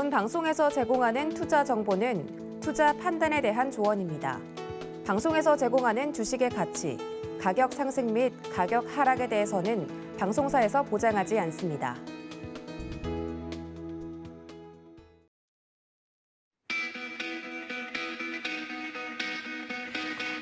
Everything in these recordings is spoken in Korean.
본 방송에서 제공하는 투자 정보는 투자 판단에 대한 조언입니다. 방송에서 제공하는 주식의 가치, 가격 상승 및 가격 하락에 대해서는 방송사에서 보장하지 않습니다.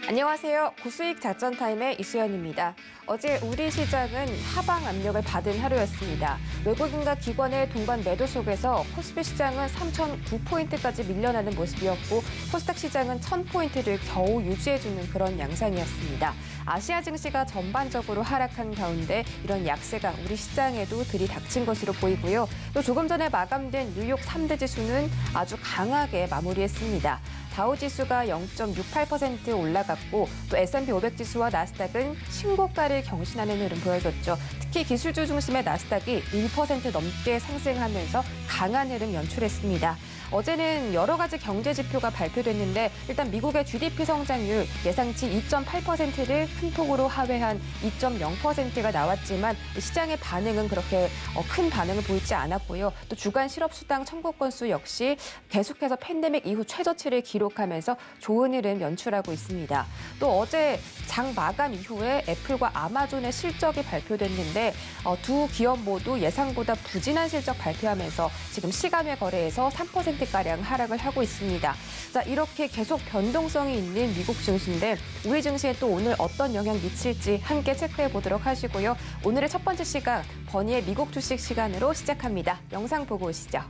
안녕하세요. 고수익 작전타임의 이수연입니다. 어제 우리 시장은 하방 압력을 받은 하루였습니다. 외국인과 기관의 동반 매도 속에서 코스피 시장은 3,009포인트까지 밀려나는 모습이었고 코스닥 시장은 1,000포인트를 겨우 유지해주는 그런 양상이었습니다. 아시아 증시가 전반적으로 하락한 가운데 이런 약세가 우리 시장에도 들이닥친 것으로 보이고요. 또 조금 전에 마감된 뉴욕 3대 지수는 아주 강하게 마무리했습니다. 다우지수가 0.68% 올라갔고 또 S&P 500 지수와 나스닥은 신고가를 경신하는 흐름 보여줬죠. 특히 기술주 중심의 나스닥이 1% 넘게 상승하면서 강한 흐름 연출했습니다. 어제는 여러 가지 경제 지표가 발표됐는데 일단 미국의 GDP 성장률 예상치 2.8%를 큰 폭으로 하회한 2.0%가 나왔지만 시장의 반응은 그렇게 큰 반응을 보이지 않았고요. 또 주간 실업수당 청구 건수 역시 계속해서 팬데믹 이후 최저치를 기록하면서 좋은 흐름 연출하고 있습니다. 또 어제 장 마감 이후에 애플과 아마존의 실적이 발표됐는데 두 기업 모두 예상보다 부진한 실적 발표하면서 지금 시간외 거래에서 3%가량 하락을 하고 있습니다. 자, 이렇게 계속 변동성이 있는 미국 증시인데 우리 증시에 또 오늘 어떤 영향 미칠지 함께 체크해 보도록 하시고요. 오늘의 첫 번째 시간 버니의 미국 주식 시간으로 시작합니다. 영상 보고 오시죠.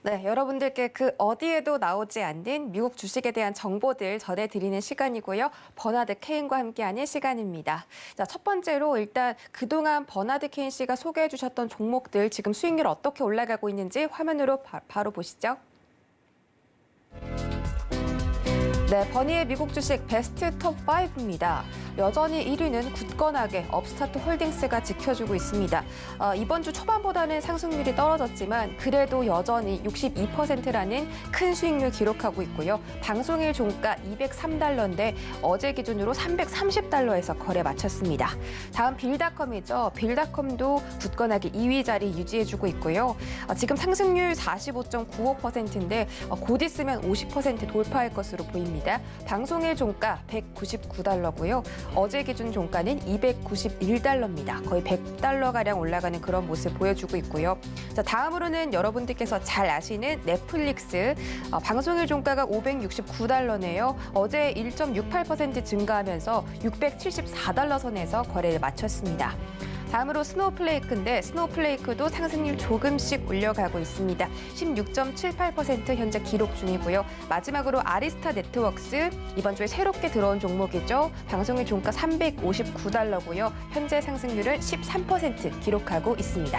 네, 여러분들께 그 어디에도 나오지 않는 미국 주식에 대한 정보들 전해드리는 시간이고요. 버나드 케인과 함께하는 시간입니다. 자, 첫 번째로 일단 그동안 버나드 케인 씨가 소개해 주셨던 종목들 지금 수익률 어떻게 올라가고 있는지 화면으로 바로 보시죠. 네, 버니의 미국 주식 베스트 톱 5입니다. 여전히 1위는 굳건하게 업스타트 홀딩스가 지켜주고 있습니다. 이번 주 초반보다는 상승률이 떨어졌지만 그래도 여전히 62%라는 큰 수익률 기록하고 있고요. 방송일 종가 203달러인데 어제 기준으로 330달러에서 거래 마쳤습니다. 다음 빌닷컴이죠. 빌닷컴도 굳건하게 2위 자리 유지해주고 있고요. 지금 상승률 45.95%인데 곧 있으면 50% 돌파할 것으로 보입니다. 방송일 종가 199달러고요. 어제 기준 종가는 291달러입니다. 거의 100달러가량 올라가는 그런 모습 보여주고 있고요. 자, 다음으로는 여러분들께서 잘 아시는 넷플릭스. 방송일 종가가 569달러네요. 어제 1.68% 증가하면서 674달러 선에서 거래를 마쳤습니다. 다음으로 스노우플레이크인데 스노우플레이크도 상승률 조금씩 올려가고 있습니다. 16.78% 현재 기록 중이고요. 마지막으로 아리스타 네트워크스 이번 주에 새롭게 들어온 종목이죠. 방송일 종가 359달러고요. 현재 상승률은 13% 기록하고 있습니다.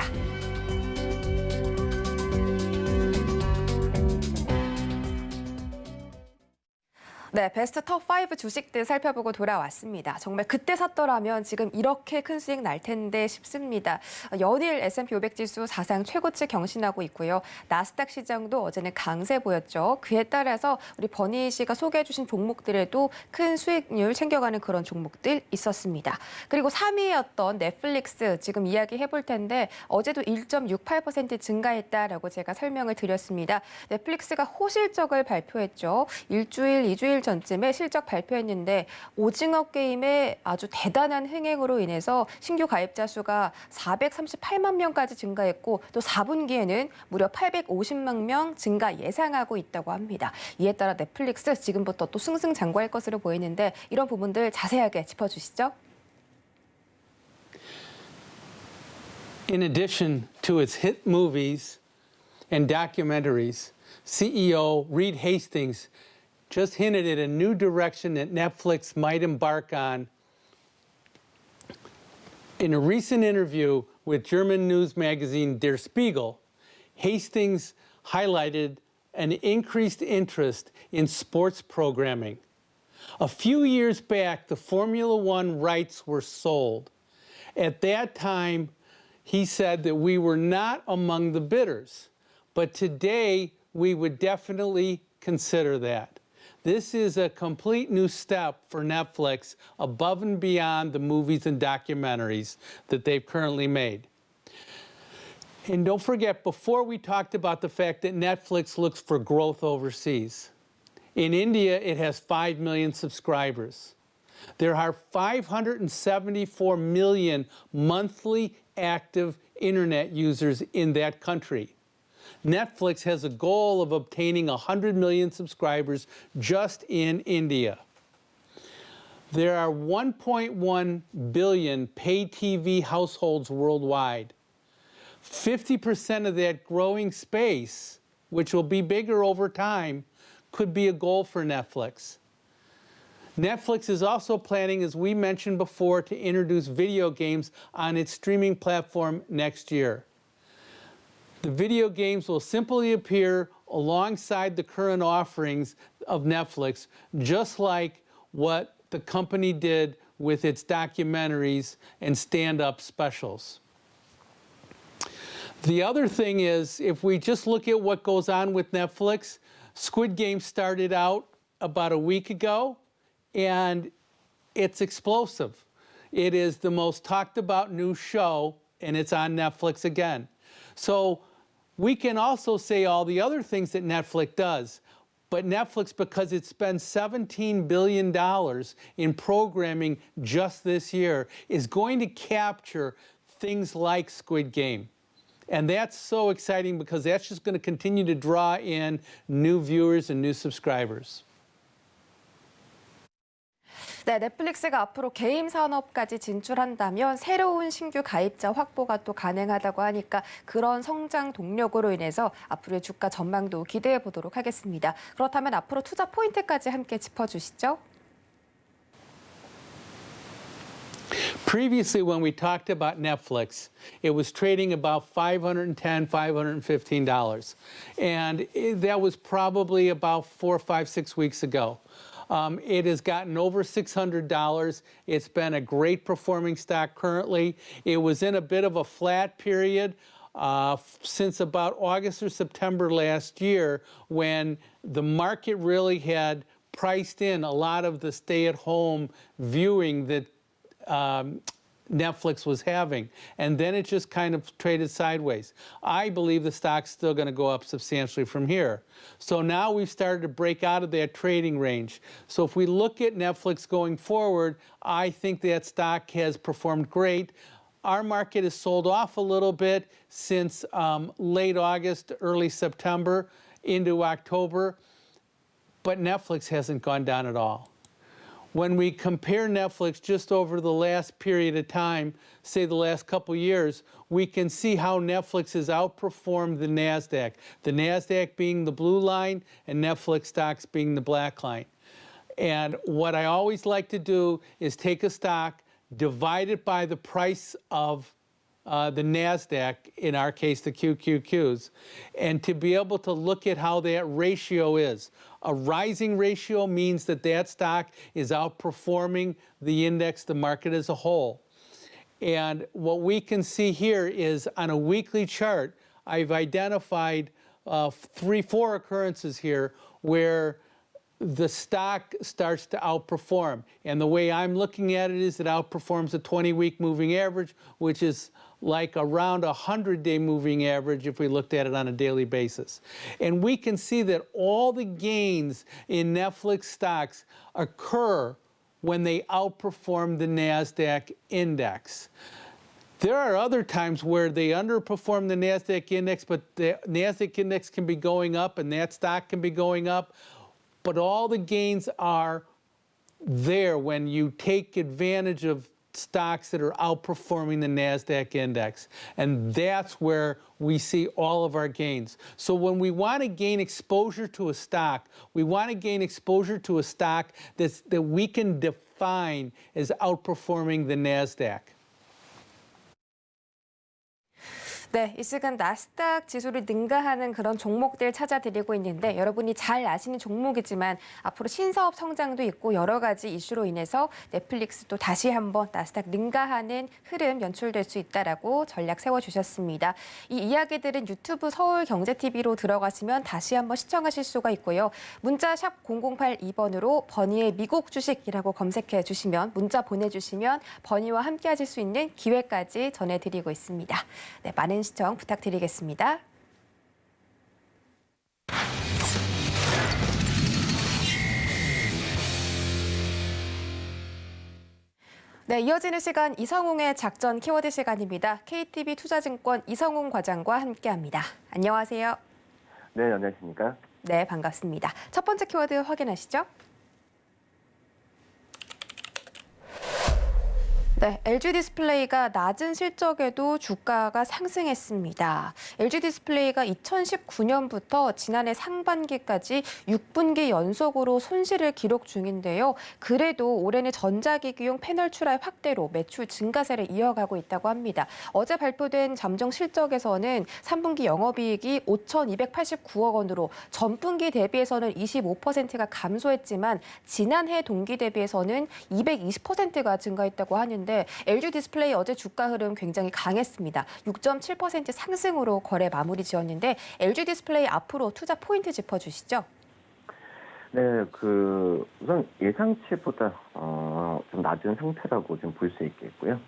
네, 베스트 톱 5 주식들 살펴보고 돌아왔습니다. 정말 그때 샀더라면 지금 이렇게 큰 수익 날 텐데 싶습니다. 연일 S&P 500 지수 사상 최고치 경신하고 있고요. 나스닥 시장도 어제는 강세 보였죠. 그에 따라서 우리 버니 씨가 소개해 주신 종목들에도 큰 수익률 챙겨가는 그런 종목들 있었습니다. 그리고 3위였던 넷플릭스 지금 이야기해 볼 텐데 어제도 1.68% 증가했다라고 제가 설명을 드렸습니다. 넷플릭스가 호실적을 발표했죠. 일주일, 2주일 전쯤에 실적 발표했는데 오징어 게임의 아주 대단한 흥행으로 인해서 신규 가입자 수가 438만 명까지 증가했고 또 4분기에는 무려 850만 명 증가 예상하고 있다고 합니다. 이에 따라 넷플릭스 지금부터 또 승승장구할 것으로 보이는데 이런 부분들 자세하게 짚어주시죠. In addition to its hit movies and documentaries, CEO Reed Hastings just hinted at a new direction that Netflix might embark on. In a recent interview with German news magazine Der Spiegel, Hastings highlighted an increased interest in sports programming. A few years back, the Formula One rights were sold. At that time, he said that we were not among the bidders, but today we would definitely consider that. This is a complete new step for Netflix above and beyond the movies and documentaries that they've currently made. And don't forget, before we talked about the fact that Netflix looks for growth overseas. In India, it has 5 million subscribers. There are 574 million monthly active internet users in that country. Netflix has a goal of obtaining 100 million subscribers just in India. There are 1.1 billion pay TV households worldwide. 50% of that growing space, which will be bigger over time, could be a goal for Netflix. Netflix is also planning, as we mentioned before, to introduce video games on its streaming platform next year. The video games will simply appear alongside the current offerings of Netflix, just like what the company did with its documentaries and stand-up specials. The other thing is, if we just look at what goes on with Netflix, Squid Game started out about a week ago, and it's explosive. It is the most talked about new show, and it's on Netflix again. So we can also say all the other things that Netflix does, but Netflix, because it spends $17 billion in programming just this year, is going to capture things like Squid Game. And that's so exciting because that's just going to continue to draw in new viewers and new subscribers. 네, 넷플릭스가 앞으로 게임 산업까지 진출한다면 새로운 신규 가입자 확보가 또 가능하다고 하니까 그런 성장 동력으로 인해서 앞으로의 주가 전망도 기대해 보도록 하겠습니다. 그렇다면 앞으로 투자 포인트까지 함께 짚어주시죠. Previously, when we talked about Netflix, it was trading about $510, $515. And that was probably about 4, 5, 6 weeks ago. It has gotten over $600. It's been a great performing stock currently. It was in a bit of a flat period since about August or September last year, when the market really had priced in a lot of the stay-at-home viewing that Netflix was having, and then it just kind of traded sideways. I believe the stock's still going to go up substantially from here. So now we've started to break out of that trading range. So if we look at Netflix going forward, I think that stock has performed great. Our market has sold off a little bit since late August, early September into October, but Netflix hasn't gone down at all. When we compare Netflix just over the last period of time, say the last couple years, we can see how Netflix has outperformed the NASDAQ being the blue line and Netflix stocks being the black line. And what I always like to do is take a stock, divide it by the price of the NASDAQ, in our case the QQQs, and to be able to look at how that ratio is. A rising ratio means that that stock is outperforming the index, the market as a whole. And what we can see here is on a weekly chart, I've identified 3, 4 occurrences here where the stock starts to outperform. And the way I'm looking at it is it outperforms a 20-week moving average, which is like around a 100-day moving average if we looked at it on a daily basis. And we can see that all the gains in Netflix stocks occur when they outperform the NASDAQ index. There are other times where they underperform the NASDAQ index, but the NASDAQ index can be going up and that stock can be going up. But all the gains are there when you take advantage of stocks that are outperforming the NASDAQ index. And that's where we see all of our gains. So when we want to gain exposure to a stock, we want to gain exposure to a stock that we can define as outperforming the NASDAQ. 네, 이 시간 나스닥 지수를 능가하는 그런 종목들 찾아드리고 있는데 여러분이 잘 아시는 종목이지만 앞으로 신사업 성장도 있고 여러 가지 이슈로 인해서 넷플릭스도 다시 한번 나스닥 능가하는 흐름 연출될 수 있다라고 전략 세워주셨습니다. 이 이야기들은 유튜브 서울경제TV로 들어가시면 다시 한번 시청하실 수가 있고요. 문자 샵 0082번으로 버니의 미국 주식이라고 검색해 주시면 문자 보내주시면 버니와 함께 하실 수 있는 기회까지 전해드리고 있습니다. 네, 많은 시청 부탁드리겠습니다. 네, 이어지는 시간 이성웅의 작전 키워드 시간입니다. KTB 투자증권 이성웅 과장과 함께합니다. 안녕하세요. 네, 안녕하십니까? 네, 반갑습니다. 첫 번째 키워드 확인하시죠. 네, LG디스플레이가 낮은 실적에도 주가가 상승했습니다. LG디스플레이가 2019년부터 지난해 상반기까지 6분기 연속으로 손실을 기록 중인데요. 그래도 올해는 전자기기용 패널 출하 확대로 매출 증가세를 이어가고 있다고 합니다. 어제 발표된 잠정 실적에서는 3분기 영업이익이 5,289억 원으로 전분기 대비해서는 25%가 감소했지만 지난해 동기 대비해서는 220%가 증가했다고 하는데 LG디스플레이 어제 주가 흐름 굉장히 강했습니다. 6.7% 상승으로 거래 마무리 지었는데 LG디스플레이 앞으로 투자 포인트 짚어주시죠. 네, 우선 예상치보다 좀 낮은 상태라고 좀 볼 수 있겠고요.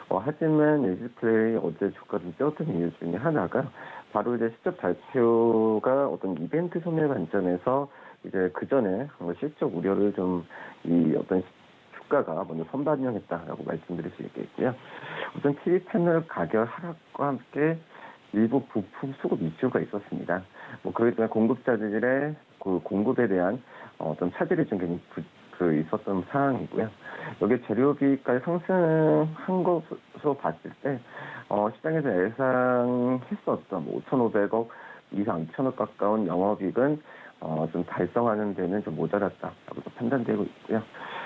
하지만 LG디스플레이 어제 주가 좀 뛰었던 이유 중에 하나가 바로 이제 실적 발표가 어떤 이벤트 소멸 관점에서 이제 그 전에 실적 우려를 좀 주가가 먼저 선반영했다라고 말씀드릴 수 있겠고요. 우선 TV 패널 가격 하락과 함께 일부 부품 수급 이슈가 있었습니다. 그렇기 때문에 공급자들의 그 공급에 대한 어떤 차질이 좀 굉장히 있었던 상황이고요. 여기 재료비까지 상승한 것으로 봤을 때 시장에서 예상했었던 5,500억 이상, 2,000억 가까운 영업이익은 좀 달성하는 데는 좀 모자랐다라고 판단되고 있고요.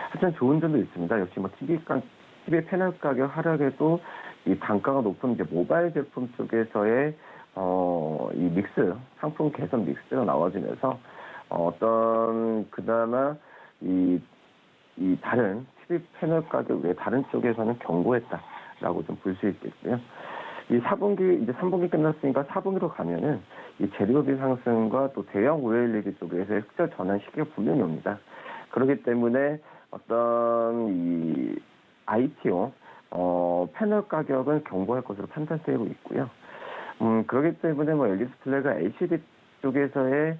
하지만 좋은 점도 있습니다. 역시 TV 패널 가격 하락에도 이 단가가 높은 이제 모바일 제품 쪽에서의 이 믹스, 상품 개선 믹스가 나와지면서 그나마 이 다른 TV 패널 가격 외 다른 쪽에서는 견고했다라고 좀 볼 수 있겠고요. 이 4분기, 이제 3분기 끝났으니까 4분기로 가면은 이 재료비 상승과 또 대형 OLED 쪽에서의 흑자 전환 시기가 분명히 옵니다. 그렇기 때문에 어떤 이 IT용 패널 가격은 견고할 것으로 판단되고 있고요. 그렇기 때문에 LG디스플레이가 LCD 쪽에서의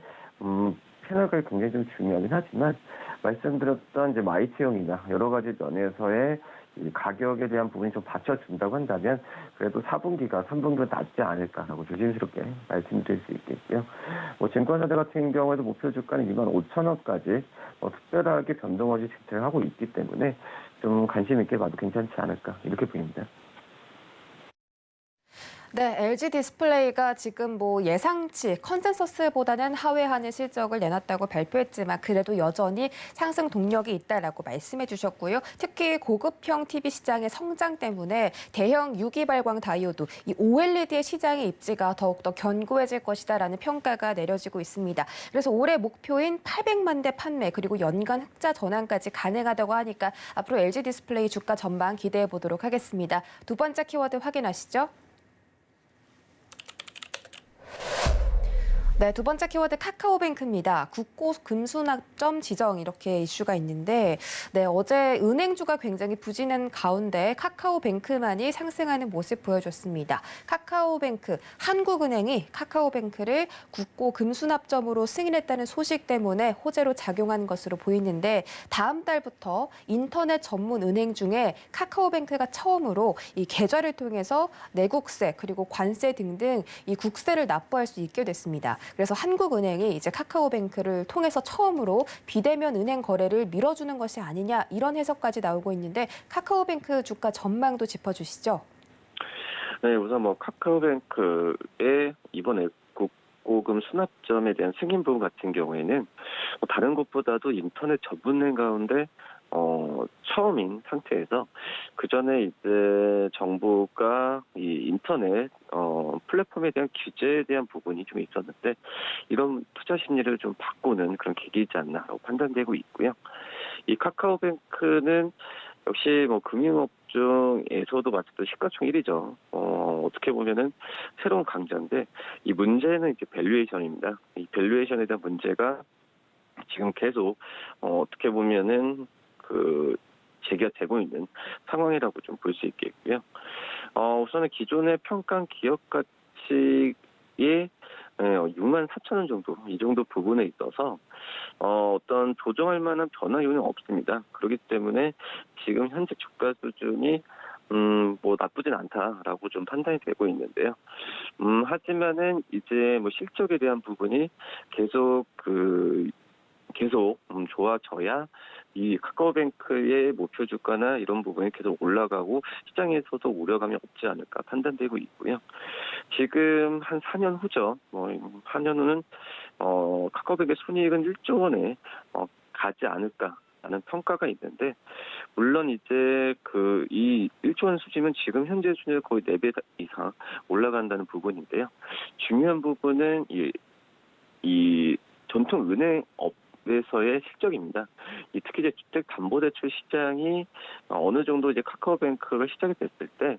패널 가격이 굉장히 좀 중요하긴 하지만 말씀드렸던 이제 IT용이나 여러 가지 면에서의 이 가격에 대한 부분이 좀 받쳐준다고 한다면 그래도 4분기가 3분기보다 낫지 않을까라고 조심스럽게 말씀드릴 수 있겠고요. 증권사들 같은 경우에도 목표 주가는 25,000원까지 특별하게 변동 없이 집행을 하고 있기 때문에 좀 관심 있게 봐도 괜찮지 않을까 이렇게 보입니다. 네, LG디스플레이가 지금 예상치, 컨센서스보다는 하회하는 실적을 내놨다고 발표했지만 그래도 여전히 상승 동력이 있다라고 말씀해 주셨고요. 특히 고급형 TV 시장의 성장 때문에 대형 유기발광 다이오드, 이 OLED의 시장의 입지가 더욱더 견고해질 것이다라는 평가가 내려지고 있습니다. 그래서 올해 목표인 800만 대 판매 그리고 연간 흑자 전환까지 가능하다고 하니까 앞으로 LG디스플레이 주가 전망 기대해 보도록 하겠습니다. 두 번째 키워드 확인하시죠. 네, 두 번째 키워드 카카오뱅크입니다. 국고 금수납점 지정 이렇게 이슈가 있는데 어제 은행주가 굉장히 부진한 가운데 카카오뱅크만이 상승하는 모습 보여줬습니다. 카카오뱅크, 한국은행이 카카오뱅크를 국고 금수납점으로 승인했다는 소식 때문에 호재로 작용한 것으로 보이는데 다음 달부터 인터넷 전문 은행 중에 카카오뱅크가 처음으로 이 계좌를 통해서 내국세 그리고 관세 등등 이 국세를 납부할 수 있게 됐습니다. 그래서 한국은행이 이제 카카오뱅크를 통해서 처음으로 비대면 은행 거래를 밀어주는 것이 아니냐 이런 해석까지 나오고 있는데 카카오뱅크 주가 전망도 짚어주시죠. 네, 우선 카카오뱅크의 이번에 국고금 수납점에 대한 승인 부분 같은 경우에는 다른 것보다도 인터넷 전문은행 가운데 처음인 상태에서 그 전에 이제 정부가 이 인터넷 플랫폼에 대한 규제에 대한 부분이 좀 있었는데 이런 투자 심리를 좀 바꾸는 그런 계기이지 않나라고 판단되고 있고요. 이 카카오뱅크는 역시 뭐 금융업종에서도 마찬가지로 시가총 1위죠. 어떻게 보면은 새로운 강자인데 이 문제는 이제 밸류에이션입니다. 이 밸류에이션에 대한 문제가 지금 계속 어떻게 보면은 제기가 되고 있는 상황이라고 좀 볼 수 있겠고요. 우선은 기존의 평가 기업 가치에 6만 4천 원 정도, 이 정도 부분에 있어서 어떤 조정할 만한 변화 요인은 없습니다. 그렇기 때문에 지금 현재 주가 수준이 뭐 나쁘진 않다라고 좀 판단이 되고 있는데요. 하지만은 이제 뭐 실적에 대한 부분이 계속 좋아져야 이 카카오뱅크의 목표 주가나 이런 부분이 계속 올라가고 시장에서도 우려감이 없지 않을까 판단되고 있고요. 지금 한 4년 후죠. 4년 후는 카카오뱅크의 순이익은 1조 원에 가지 않을까라는 평가가 있는데 물론 이제 이 1조 원 수준은 지금 현재 순이익 거의 4배 이상 올라간다는 부분인데요. 중요한 부분은 이 전통 은행업 에서의 실적입니다. 특히 이제 주택담보대출 시장이 어느 정도 이제 카카오뱅크가 시작이 됐을 때,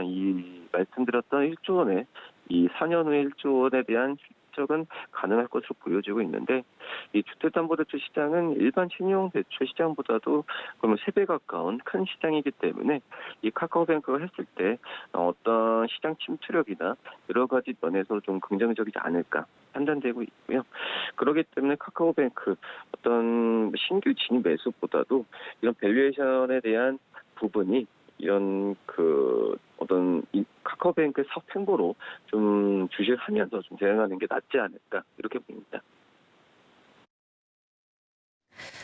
이 말씀드렸던 1조 원의 이 4년 후에 1조 원에 대한 실적은 가능할 것으로 보여지고 있는데, 이 주택담보대출 시장은 일반 신용대출 시장보다도 그러면 3배 가까운 큰 시장이기 때문에 이 카카오뱅크가 했을 때 어떤 시장 침투력이나 여러 가지 면에서 좀 긍정적이지 않을까 판단되고 있고요. 그렇기 때문에 카카오뱅크 어떤 신규 진입 매수보다도 이런 밸류에이션에 대한 부분이 이런 어떤 카카오뱅크의 사업 행보로 좀 주시하면서 좀 대응하는 게 낫지 않을까 이렇게 봅니다.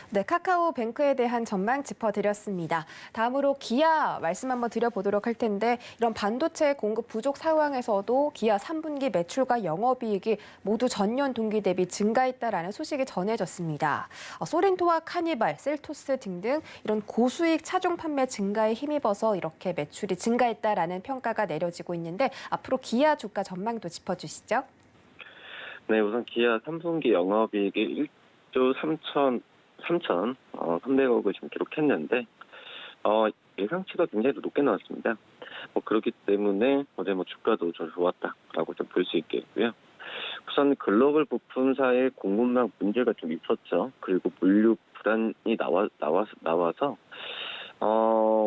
네, 카카오뱅크에 대한 전망 짚어드렸습니다. 다음으로 기아 말씀 한번 드려보도록 할 텐데 이런 반도체 공급 부족 상황에서도 기아 3분기 매출과 영업이익이 모두 전년 동기 대비 증가했다라는 소식이 전해졌습니다. 소렌토와 카니발, 셀토스 등등 이런 고수익 차종 판매 증가에 힘입어서 이렇게 매출이 증가했다라는 평가가 내려지고 있는데 앞으로 기아 주가 전망도 짚어주시죠. 네, 우선 기아 3분기 영업이익이 1조 3,300억을 지금 기록했는데 예상치가 굉장히 높게 나왔습니다. 그렇기 때문에 어제 주가도 좀 좋았다라고 좀 볼 수 있겠고요. 우선 글로벌 부품사의 공급망 문제가 좀 있었죠. 그리고 물류 불안이 나와서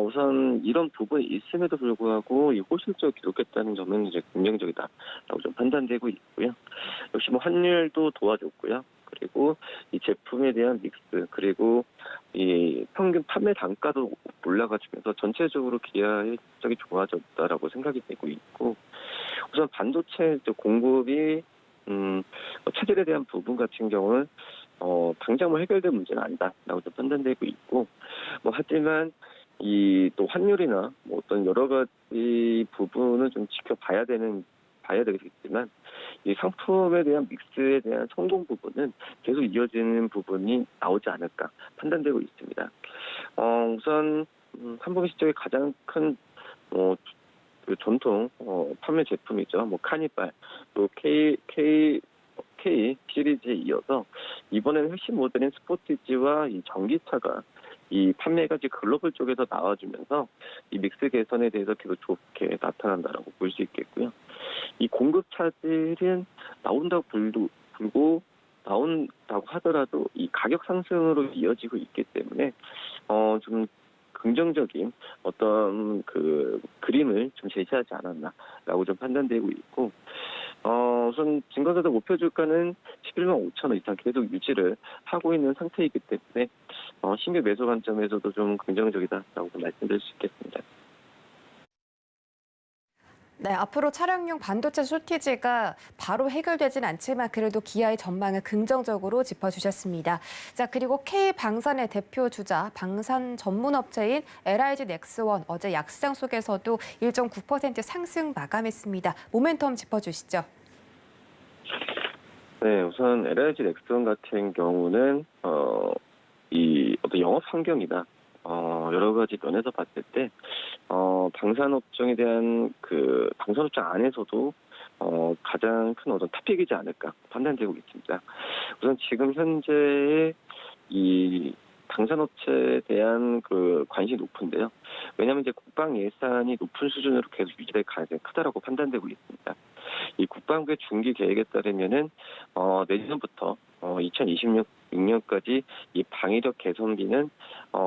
우선 이런 부분이 있음에도 불구하고 이 호실적을 기록했다는 점은 이제 긍정적이다라고 좀 판단되고 있고요. 역시 환율도 도와줬고요. 그리고 이 제품에 대한 믹스, 그리고 이 평균 판매 단가도 올라가주면서 전체적으로 기아의 실적이 좋아졌다라고 생각이 되고 있고, 우선 반도체 공급이 체질에 대한 부분 같은 경우는 당장 해결될 문제는 아니다라고 좀 판단되고 있고, 하지만 또 환율이나 어떤 여러 가지 부분을 좀 지켜봐야 되겠지만 이 상품에 대한 믹스에 대한 성공 부분은 계속 이어지는 부분이 나오지 않을까 판단되고 있습니다. 우선 3분기 실적의 가장 큰 전통 판매 제품이죠. 카니발, 또 K 시리즈에 이어서 이번에는 핵심 모델인 스포티지와 이 전기차가 이 판매가 이제 글로벌 쪽에서 나와주면서 이 믹스 개선에 대해서 계속 좋게 나타난다라고 볼 수 있겠고요. 이 공급 차질은 나온다고 하더라도 이 가격 상승으로 이어지고 있기 때문에 좀 긍정적인 어떤 그림을 좀 제시하지 않았나라고 좀 판단되고 있고, 우선 증권사들 목표 주가는 11만 5천 원 이상 계속 유지를 하고 있는 상태이기 때문에 신규 매수 관점에서도 좀 긍정적이다라고 말씀드릴 수 있겠습니다. 네, 앞으로 차량용 반도체 쇼티지가 바로 해결되진 않지만 그래도 기아의 전망을 긍정적으로 짚어주셨습니다. 자, 그리고 K방산의 대표 주자 방산 전문 업체인 LIG 넥스원 어제 약시장 속에서도 1.9% 상승 마감했습니다. 모멘텀 짚어주시죠. 네, 우선 LIG 넥스원 같은 경우는 이 어떤 영업 환경이나 여러 가지 면에서 봤을 때 방산업종에 대한 그 방산업종 안에서도 가장 큰 어떤 탑픽이지 않을까 판단되고 있습니다. 우선 지금 현재의 이 방산업체에 대한 그 관심이 높은데요. 왜냐하면 이제 국방 예산이 높은 수준으로 계속 유지될 가능성이 크다라고 판단되고 있습니다. 이 국방부의 중기 계획에 따르면은 내년부터 2026년까지 이 방위력 개선비는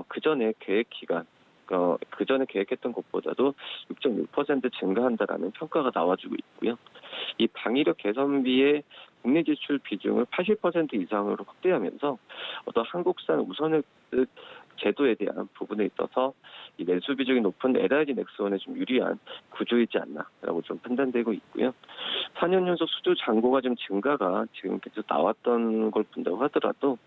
그 전에 계획 기간 그 전에 계획했던 것보다도 6.6% 증가한다라는 평가가 나와주고 있고요. 이 방위력 개선비의 국내 지출 비중을 80% 이상으로 확대하면서 어떤 한국산 우선획득 제도에 대한 부분에 있어서 이 내수 비중이 높은 LIG 넥스원에 좀 유리한 구조이지 않나라고 좀 판단되고 있고요. 4년 연속 수주 잔고가 좀 증가가 지금 계속 나왔던 걸 본다고 하더라도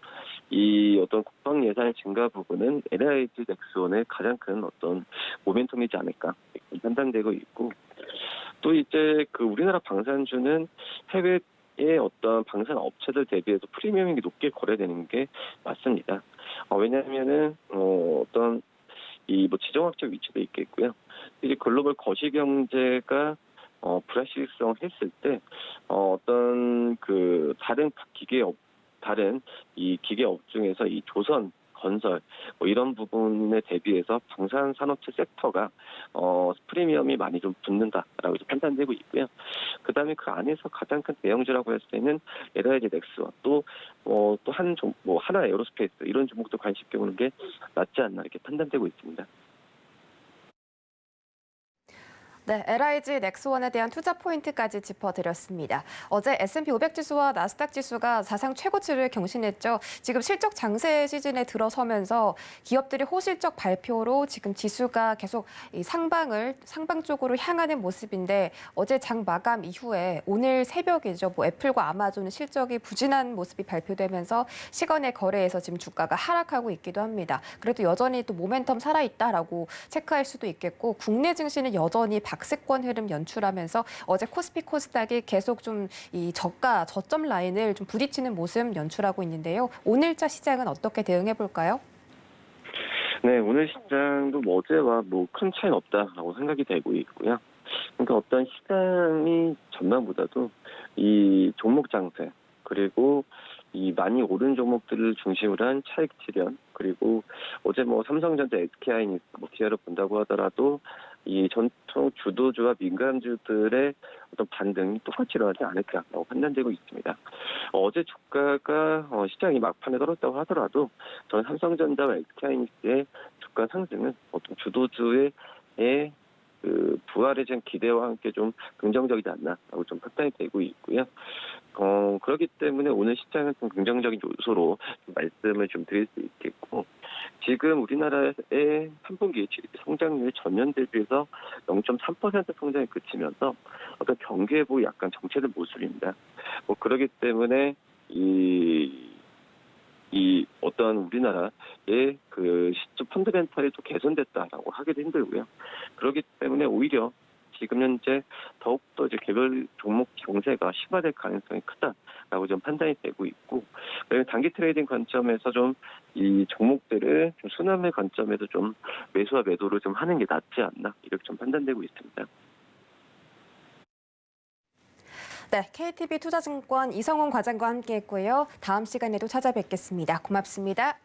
이 어떤 국방 예산의 증가 부분은 LIG 넥스원의 가장 큰 어떤 모멘텀이지 않을까 판단되고 있고, 또 이제 그 우리나라 방산주는 해외의 어떤 방산 업체들 대비해서 프리미엄이 높게 거래되는 게 맞습니다. 왜냐하면은 어떤 이 뭐 지정학적 위치도 있겠고요. 이제 글로벌 거시 경제가 불확실성 했을 때 어떤 그 다른 이 기계업 중에서 이 조선 건설 뭐 이런 부분에 대비해서 방산 산업체 섹터가 프리미엄이 많이 좀 붙는다라고 판단되고 있고요. 그다음에 그 안에서 가장 큰 대형주라고 할 수 있는 LIG 넥스와 또 하나 에어로스페이스 이런 종목도 관심 있게 보는 게 낫지 않나 이렇게 판단되고 있습니다. 네, LIG 넥스원에 대한 투자 포인트까지 짚어드렸습니다. 어제 S&P 500 지수와 나스닥 지수가 사상 최고치를 경신했죠. 지금 실적 장세 시즌에 들어서면서 기업들이 호실적 발표로 지금 지수가 계속 이 상방 쪽으로 향하는 모습인데, 어제 장 마감 이후에 오늘 새벽이죠. 애플과 아마존은 실적이 부진한 모습이 발표되면서 시간의 거래에서 지금 주가가 하락하고 있기도 합니다. 그래도 여전히 또 모멘텀 살아있다라고 체크할 수도 있겠고, 국내 증시는 여전히 박스권 흐름 연출하면서 어제 코스피 코스닥이 계속 좀 이 저점 라인을 좀 부딪히는 모습 연출하고 있는데요. 오늘자 시장은 어떻게 대응해 볼까요? 네, 오늘 시장도 어제와 큰 차이는 없다라고 생각이 되고 있고요. 그러니까 어떤 시장이 전반보다도 이 종목 장세, 그리고 이 많이 오른 종목들을 중심으로 한 차익 실현, 그리고 어제 삼성전자, SK하이닉스, 기아를 본다고 하더라도 이 전통 주도주와 민간주들의 어떤 반등이 똑같이 일어나지 않을까라고 판단되고 있습니다. 어제 주가가 시장이 막판에 떨어졌다고 하더라도 저는 삼성전자와 SK하이닉스의 주가 상승은 어떤 주도주의 그 부활에 대한 기대와 함께 좀 긍정적이지 않나라고 좀 판단이 되고 있고요. 그렇기 때문에 오늘 시장은 좀 긍정적인 요소로 말씀을 좀 드릴 수 있겠고, 지금 우리나라의 3분기 GDP 성장률이 전년 대비해서 0.3% 성장에 그치면서 어떤 경기 회복이 약간 정체된 모습입니다. 그렇기 때문에 이 어떤 우리나라의 그 시점 펀드멘탈이 또 개선됐다라고 하기도 힘들고요. 그렇기 때문에 오히려 지금 현재 더욱더 이제 개별 종목 경세가 심화될 가능성이 크다라고 좀 판단이 되고 있고, 단기 트레이딩 관점에서 좀 이 종목들을 좀 순환매 관점에서 좀 매수와 매도를 좀 하는 게 낫지 않나 이렇게 좀 판단되고 있습니다. 네, KTB 투자증권 이성훈 과장과 함께했고요. 다음 시간에도 찾아뵙겠습니다. 고맙습니다.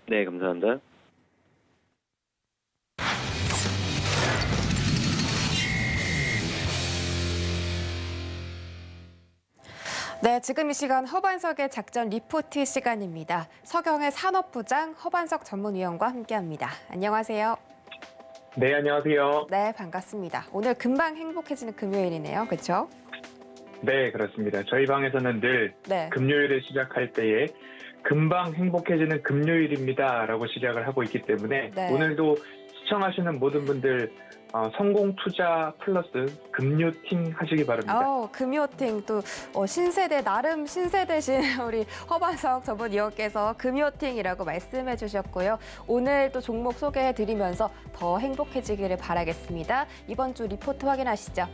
네, 감사합니다. 네, 지금 이 시간 허반석의 작전 리포트 시간입니다. 서경의 산업부장 허반석 전문위원과 함께합니다. 안녕하세요. 네, 안녕하세요. 네, 반갑습니다. 오늘 금방 행복해지는 금요일이네요. 그렇죠? 네, 그렇습니다. 저희 방에서는 늘 네. 금요일을 시작할 때에 금방 행복해지는 금요일입니다라고 시작을 하고 있기 때문에 네. 오늘도 시청하시는 모든 분들 성공 투자 플러스 금요팅 하시기 바랍니다. 금요팅 또 신세대 나름 신세대신 우리 허반석 전문위원께서 금요팅이라고 말씀해 주셨고요. 오늘 또 종목 소개해 드리면서 더 행복해지기를 바라겠습니다. 이번 주 리포트 확인하시죠.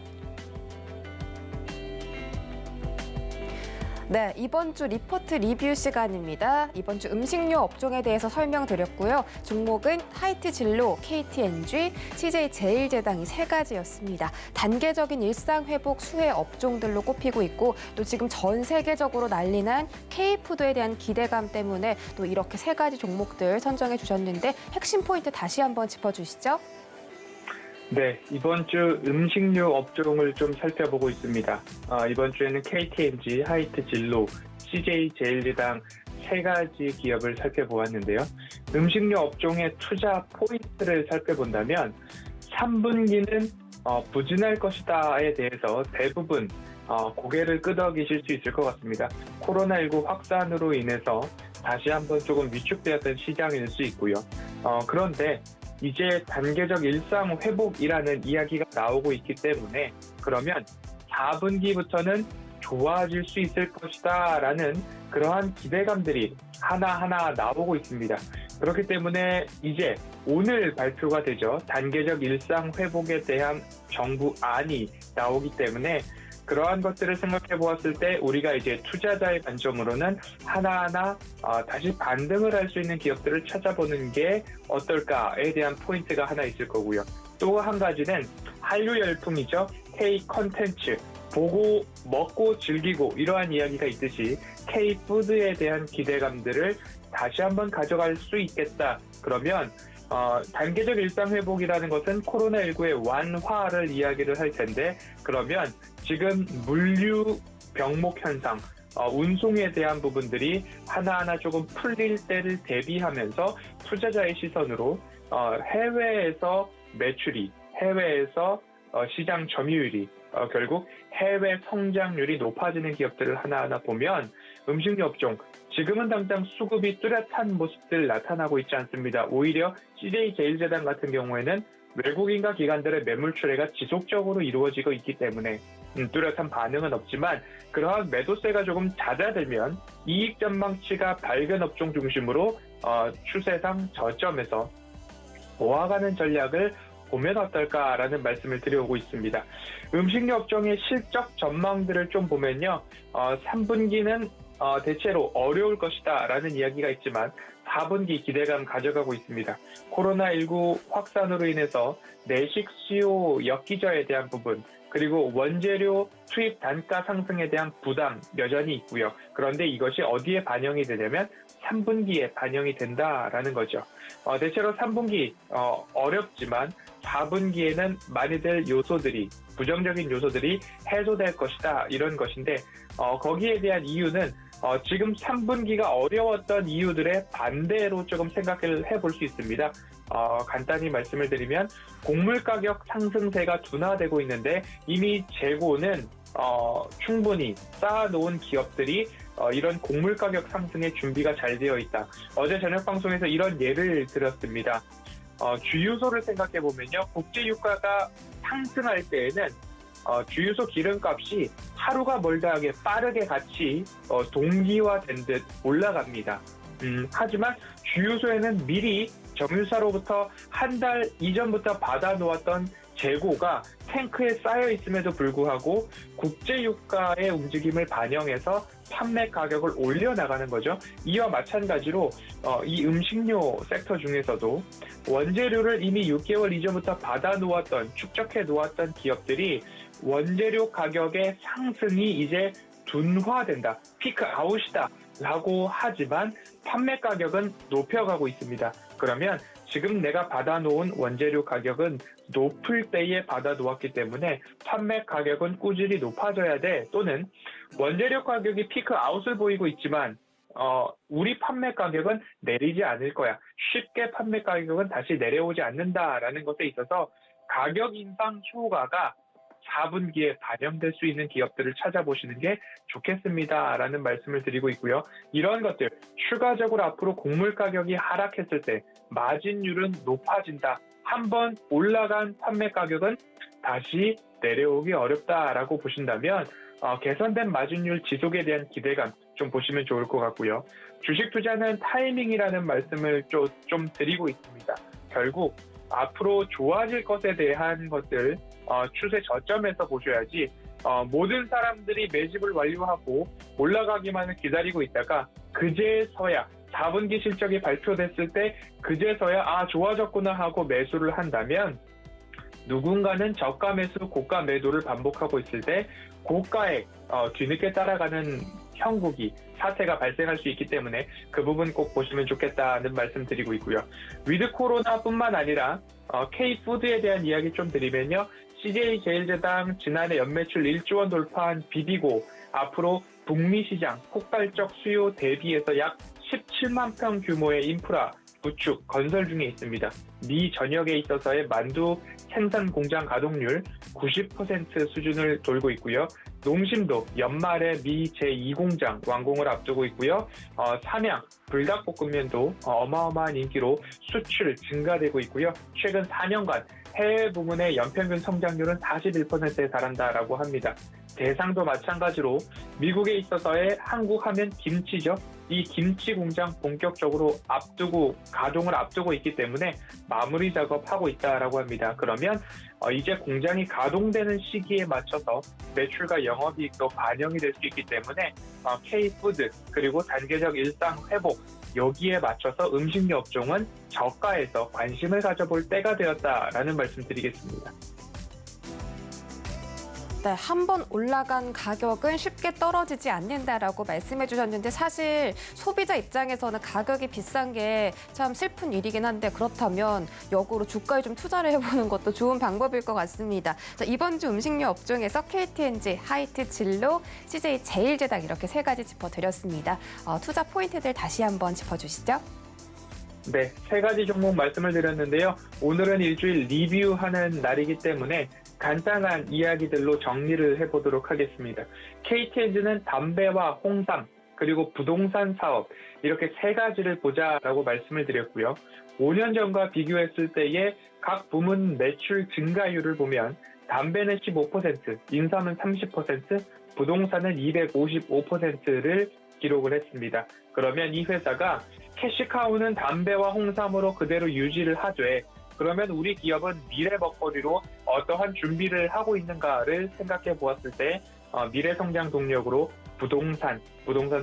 네, 이번 주 리포트 리뷰 시간입니다. 이번 주 음식료 업종에 대해서 설명드렸고요. 종목은 하이트 진로, KTNG, CJ 제일제당 이 세 가지였습니다. 단계적인 일상 회복 수혜 업종들로 꼽히고 있고 또 지금 전 세계적으로 난리난 K푸드에 대한 기대감 때문에 또 이렇게 세 가지 종목들 선정해 주셨는데 핵심 포인트 다시 한번 짚어주시죠. 네, 이번 주 음식료 업종을 좀 살펴보고 있습니다. 이번 주에는 KTNG, 하이트 진로, CJ 제일제당 세 가지 기업을 살펴보았는데요. 음식료 업종의 투자 포인트를 살펴본다면 3분기는 부진할 것이다에 대해서 대부분 고개를 끄덕이실 수 있을 것 같습니다. 코로나19 확산으로 인해서 다시 한번 조금 위축되었던 시장일 수 있고요. 그런데 이제 단계적 일상 회복이라는 이야기가 나오고 있기 때문에 그러면 4분기부터는 좋아질 수 있을 것이다 라는 그러한 기대감들이 하나하나 나오고 있습니다. 그렇기 때문에 이제 오늘 발표가 되죠. 단계적 일상 회복에 대한 정부안이 나오기 때문에 그러한 것들을 생각해 보았을 때 우리가 이제 투자자의 관점으로는 하나하나 다시 반등을 할 수 있는 기업들을 찾아보는 게 어떨까에 대한 포인트가 하나 있을 거고요. 또 한 가지는 한류 열풍이죠. K 컨텐츠, 보고 먹고 즐기고 이러한 이야기가 있듯이 K 푸드에 대한 기대감들을 다시 한번 가져갈 수 있겠다. 그러면 단계적 일상 회복이라는 것은 코로나19의 완화를 이야기를 할 텐데 그러면 지금 물류 병목 현상, 운송에 대한 부분들이 하나하나 조금 풀릴 때를 대비하면서 투자자의 시선으로 해외에서 매출이, 해외에서 시장 점유율이 결국 해외 성장률이 높아지는 기업들을 하나하나 보면 음식료 업종 지금은 당장 수급이 뚜렷한 모습들 나타나고 있지 않습니다. 오히려 CJ 제일제당 같은 경우에는 외국인과 기관들의 매물 출회가 지속적으로 이루어지고 있기 때문에 뚜렷한 반응은 없지만 그러한 매도세가 조금 잦아들면 이익 전망치가 밝은 업종 중심으로 추세상 저점에서 모아가는 전략을 보면 어떨까라는 말씀을 드려오고 있습니다. 음식료 업종의 실적 전망들을 좀 보면요. 3분기는 대체로 어려울 것이다 라는 이야기가 있지만 4분기 기대감 가져가고 있습니다. 코로나19 확산으로 인해서 내식 수요 역기저에 대한 부분 그리고 원재료 투입 단가 상승에 대한 부담 여전히 있고요. 그런데 이것이 어디에 반영이 되냐면 3분기에 반영이 된다라는 거죠. 대체로 3분기 어렵지만 4분기에는 많이들 요소들이 부정적인 요소들이 해소될 것이다 이런 것인데 거기에 대한 이유는 지금 3분기가 어려웠던 이유들의 반대로 조금 생각을 해볼 수 있습니다. 간단히 말씀을 드리면 곡물 가격 상승세가 둔화되고 있는데 이미 재고는 충분히 쌓아놓은 기업들이 이런 곡물 가격 상승에 준비가 잘 되어 있다. 어제 저녁 방송에서 이런 예를 들었습니다. 주유소를 생각해 보면요, 국제유가가 상승할 때에는 주유소 기름값이 하루가 멀다 하게 빠르게 같이 동기화된 듯 올라갑니다. 하지만 주유소에는 미리 정유사로부터 한 달 이전부터 받아놓았던 재고가 탱크에 쌓여 있음에도 불구하고 국제유가의 움직임을 반영해서 판매 가격을 올려나가는 거죠. 이와 마찬가지로 이 음식료 섹터 중에서도 원재료를 이미 6개월 이전부터 받아놓았던, 축적해 놓았던 기업들이 원재료 가격의 상승이 이제 둔화된다, 피크 아웃이다 라고 하지만 판매 가격은 높여가고 있습니다. 그러면 지금 내가 받아놓은 원재료 가격은 높을 때에 받아놓았기 때문에 판매 가격은 꾸준히 높아져야 돼. 또는 원재료 가격이 피크 아웃을 보이고 있지만 우리 판매 가격은 내리지 않을 거야. 쉽게 판매 가격은 다시 내려오지 않는다라는 것에 있어서 가격 인상 효과가 4분기에 반영될 수 있는 기업들을 찾아보시는 게 좋겠습니다라는 말씀을 드리고 있고요. 이런 것들 추가적으로 앞으로 곡물 가격이 하락했을 때 마진율은 높아진다. 한번 올라간 판매 가격은 다시 내려오기 어렵다라고 보신다면 개선된 마진율 지속에 대한 기대감 좀 보시면 좋을 것 같고요. 주식 투자는 타이밍이라는 말씀을 좀 드리고 있습니다. 결국 앞으로 좋아질 것에 대한 것들 추세 저점에서 보셔야지 모든 사람들이 매집을 완료하고 올라가기만을 기다리고 있다가 그제서야 4분기 실적이 발표됐을 때 그제서야 좋아졌구나 하고 매수를 한다면 누군가는 저가 매수, 고가 매도를 반복하고 있을 때 고가에 뒤늦게 따라가는 형국이 사태가 발생할 수 있기 때문에 그 부분 꼭 보시면 좋겠다는 말씀 드리고 있고요. 위드 코로나뿐만 아니라 K푸드에 대한 이야기 좀 드리면요. CJ제일제당 지난해 연매출 1조 원 돌파한 비비고 앞으로 북미 시장 폭발적 수요 대비해서 약 17만 평 규모의 인프라 구축, 건설 중에 있습니다. 미 전역에 있어서의 만두 생산 공장 가동률 90% 수준을 돌고 있고요. 농심도 연말에 미 제2공장 완공을 앞두고 있고요. 삼양 불닭볶음면도 어마어마한 인기로 수출 증가되고 있고요. 최근 4년간 해외 부문의 연평균 성장률은 41%에 달한다라고 합니다. 대상도 마찬가지로 미국에 있어서의 한국 하면 김치죠. 이 김치 공장 본격적으로 가동을 앞두고 있기 때문에 마무리 작업하고 있다라고 합니다. 그러면 이제 공장이 가동되는 시기에 맞춰서 매출과 영업이익도 반영이 될 수 있기 때문에 K푸드 그리고 단계적 일상 회복 여기에 맞춰서 음식료 업종은 저가에서 관심을 가져볼 때가 되었다라는 말씀 드리겠습니다. 네, 한번 올라간 가격은 쉽게 떨어지지 않는다라고 말씀해 주셨는데 사실 소비자 입장에서는 가격이 비싼 게 참 슬픈 일이긴 한데 그렇다면 역으로 주가에 좀 투자를 해보는 것도 좋은 방법일 것 같습니다. 자, 이번 주 음식료 업종에서 KTNG, 하이트 진로, CJ 제일제당 이렇게 세 가지 짚어드렸습니다. 투자 포인트들 다시 한번 짚어주시죠. 네, 세 가지 종목 말씀을 드렸는데요. 오늘은 일주일 리뷰하는 날이기 때문에 간단한 이야기들로 정리를 해보도록 하겠습니다. KTNG는 담배와 홍삼, 그리고 부동산 사업 이렇게 세 가지를 보자라고 말씀을 드렸고요. 5년 전과 비교했을 때의 각 부문 매출 증가율을 보면 담배는 15%, 인삼은 30%, 부동산은 255%를 기록을 했습니다. 그러면 이 회사가 캐시카우는 담배와 홍삼으로 그대로 유지를 하되 그러면 우리 기업은 미래 먹거리로 어떠한 준비를 하고 있는가를 생각해 보았을 때 미래 성장 동력으로 부동산